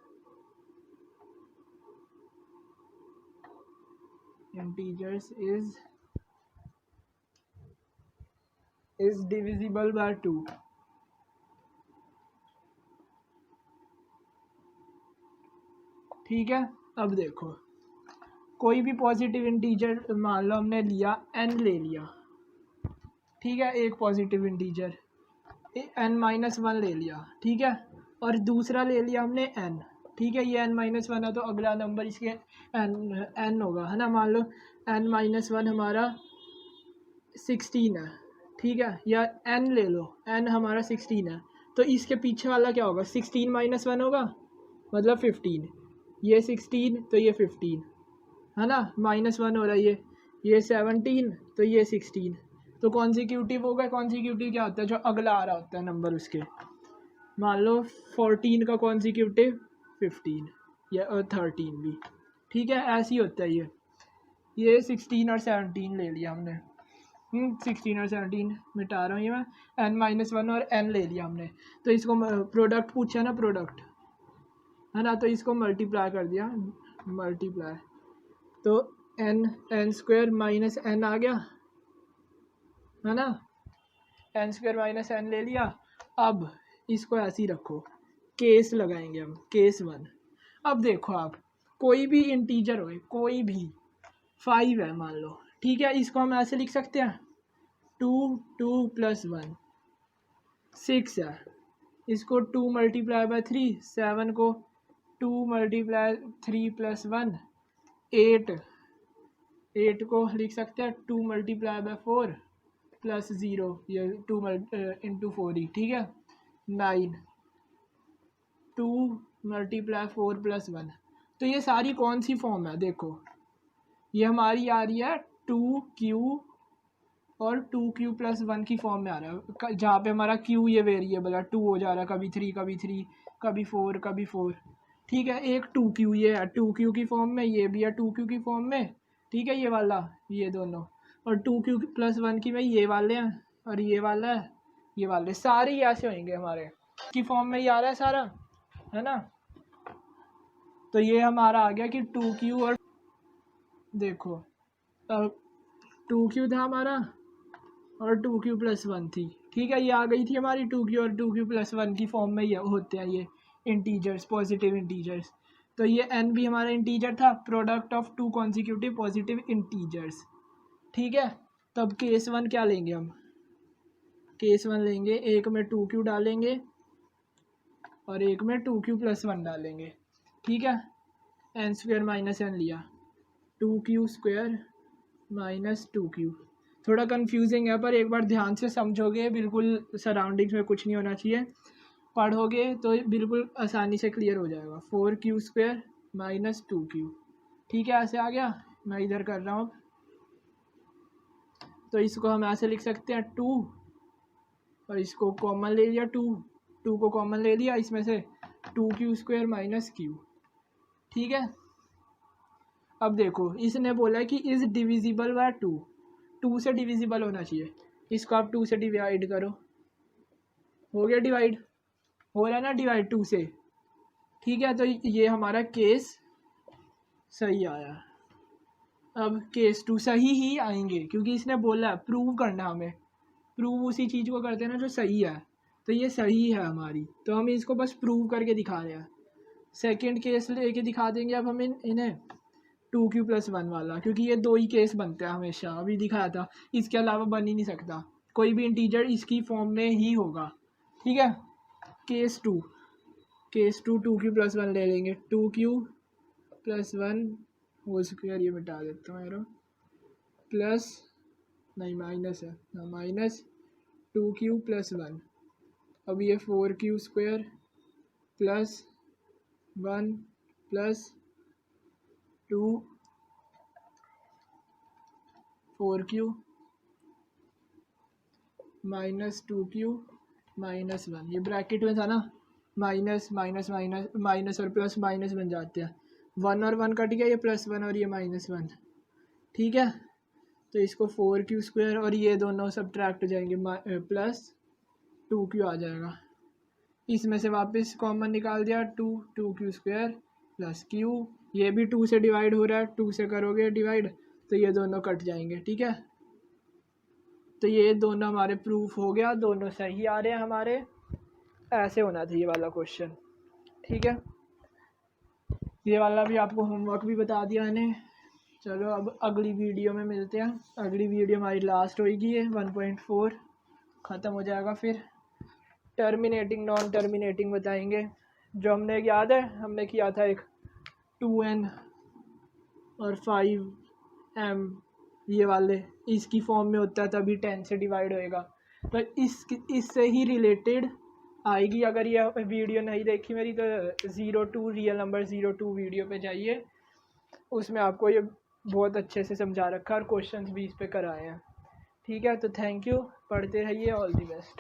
is divisible by 2। ठीक है अब देखो, कोई भी पॉजिटिव इंटीजर मान लो हमने लिया, n ले लिया, ठीक है, एक पॉजिटिव इंटीजर n-1 ले लिया, ठीक है, और दूसरा ले लिया हमने n, ठीक है, ये n-1 है तो अगला नंबर इसके n होगा है ना। मान लो n-1 हमारा 16 है, ठीक है, या n ले लो, n हमारा 16 है, तो इसके पीछे वाला क्या होगा, 16 माइनस 1 होगा, मतलब 15, ये 16 तो ये 15 है ना, माइनस 1 हो रहा है ये 17 तो ये 16, तो कॉन्जिक्यूटिव होगा। कॉन्जिक्यूटिव क्या होता है, जो अगला आ रहा होता है नंबर उसके, मान लो 14 का कॉन्जिक्यूटिव 15 या 13 भी, ठीक है, ऐसे ही होता है ये 16 और 17 ले लिया हमने, 16 और 17 मिटा रहा हूँ ये मैं, n-1 और n ले लिया हमने, तो इसको प्रोडक्ट पूछा ना, प्रोडक्ट है ना, तो इसको मल्टीप्लाई कर दिया, मल्टीप्लाई, तो n स्क्वायर माइनस n आ गया है ना, n स्क्वायर माइनस n ले लिया। अब इसको ऐसे ही रखो, केस लगाएंगे हम, केस 1। अब देखो आप, कोई भी इंटीजर हो, कोई भी 5 है मान लो, ठीक है, इसको हम ऐसे लिख सकते हैं 2 प्लस 1 6 है, इसको 2 मल्टीप्लाई बाय 3 7 को 2 मल्टीप्लाई 3 प्लस 1 8 को लिख सकते हैं 2 मल्टीप्लाई बाय 4 प्लस 0, ये 2 इंटू 4 ही, ठीक है, 9 2 मल्टीप्लाई 4 प्लस 1, तो ये सारी कौन सी फॉर्म है, देखो ये हमारी आ रही है 2q और 2q प्लस 1 की फॉर्म में आ रहा है, जहाँ पे हमारा q ये वेरिएबल है 2 हो जा रहा है, कभी 3 कभी 3 कभी 4 कभी 4, ठीक है, एक 2q ये है 2q की फॉर्म में, ये भी है 2q की फॉर्म में, ठीक है, ये वाला ये दोनों, और 2q प्लस 1 की में ये वाले हैं, और ये वाला है, ये वाले सारे ही ऐसे होंगे हमारे की फॉर्म में ही आ रहा है सारा, है ना, तो ये हमारा आ गया कि 2q और देखो 2q था हमारा और 2q प्लस 1 थी, ठीक है, ये आ गई थी हमारी 2q और 2q प्लस 1 की फॉर्म में ये होते हैं ये इंटीजर्स, पॉजिटिव इंटीजर्स, तो ये n भी हमारा इंटीजर था, product of 2 consecutive positive integers, ठीक है। तब केस 1 क्या लेंगे हम, केस 1 लेंगे, एक में 2q डालेंगे और एक में 2q प्लस 1 डालेंगे, ठीक है, n स्क्वायर माइनस n लिया, 2q स्क्वायर माइनस 2q, थोड़ा कंफ्यूजिंग है पर एक बार ध्यान से समझोगे, बिल्कुल सराउंडिंग्स में कुछ नहीं होना चाहिए, पढ़ोगे तो बिल्कुल आसानी से क्लियर हो जाएगा, 4q स्क्वायर माइनस 2q, ठीक है, ऐसे आ गया, मैं इधर कर रहा हूँ, तो इसको हम ऐसे लिख सकते हैं 2 और इसको कॉमन ले लिया, 2 को कॉमन ले लिया इसमें से, 2q स्क्वायर माइनस q, ठीक है। अब देखो इसने बोला है कि इज़ डिविजिबल बाय 2 से डिविजिबल होना चाहिए, इसको आप 2 से डिवाइड करो, हो गया डिवाइड, हो रहा है ना डिवाइड 2 से, ठीक है, तो ये हमारा केस सही आया। अब केस 2 सही ही आएंगे क्योंकि इसने बोला है प्रूव करना, हमें प्रूव उसी चीज़ को करते हैं ना जो सही है, तो ये सही है हमारी, तो हम इसको बस प्रूव करके दिखा रहे हैं। सेकंड केस लेके दिखा देंगे अब हम इन्हें 2q प्लस 1 वाला, क्योंकि ये 2 ही केस बनते हैं हमेशा, अभी दिखाया था, इसके अलावा बन ही नहीं सकता, कोई भी इंटीजर इसकी फॉर्म में ही होगा, ठीक है। केस 2 2q प्लस 1 ले लेंगे, 2q प्लस 1 होल स्क्वायर, ये मिटा देता हूँ यार, प्लस नहीं माइनस है ना, माइनस 2q प्लस 1, अब ये 4q square plus 1 plus 2 4q minus 2q minus 1, ये ब्रैकेट में था ना, माइनस माइनस माइनस माइनस और प्लस माइनस बन जाते हैं, 1 और 1 कट गया, ये प्लस 1 और ये माइनस 1, ठीक है, तो इसको 4q स्क्वायर और ये दोनों सब्ट्रैक्ट हो जाएंगे, प्लस 2q आ जाएगा, इसमें से वापस कॉमन निकाल दिया, 2q स्क्वायर प्लस q, ये भी 2 से डिवाइड हो रहा है, 2 से करोगे डिवाइड तो ये दोनों कट जाएंगे, ठीक है, तो ये दोनों हमारे प्रूफ हो गया, दोनों सही आ रहे हैं हमारे, ऐसे होना था ये वाला क्वेश्चन, ठीक है, ये वाला भी आपको होमवर्क भी बता दिया मैंने। चलो अब अगली वीडियो में मिलते हैं, अगली वीडियो हमारी लास्ट होगी है, 1.4 ख़त्म हो जाएगा, फिर टर्मिनेटिंग नॉन टर्मिनेटिंग बताएंगे, जो हमने याद है हमने किया था एक 2n और 5m ये वाले, इसकी फॉर्म में होता है तभी 10 से डिवाइड होएगा, तो इससे ही रिलेटेड आएगी। अगर ये वीडियो नहीं देखी मेरी तो 02 रियल नंबर 02 वीडियो पे जाइए, उसमें आपको ये बहुत अच्छे से समझा रखा है और क्वेश्चंस भी इस पे कराए हैं। ठीक है, तो थैंक यू, पढ़ते रहिए, ऑल दी बेस्ट।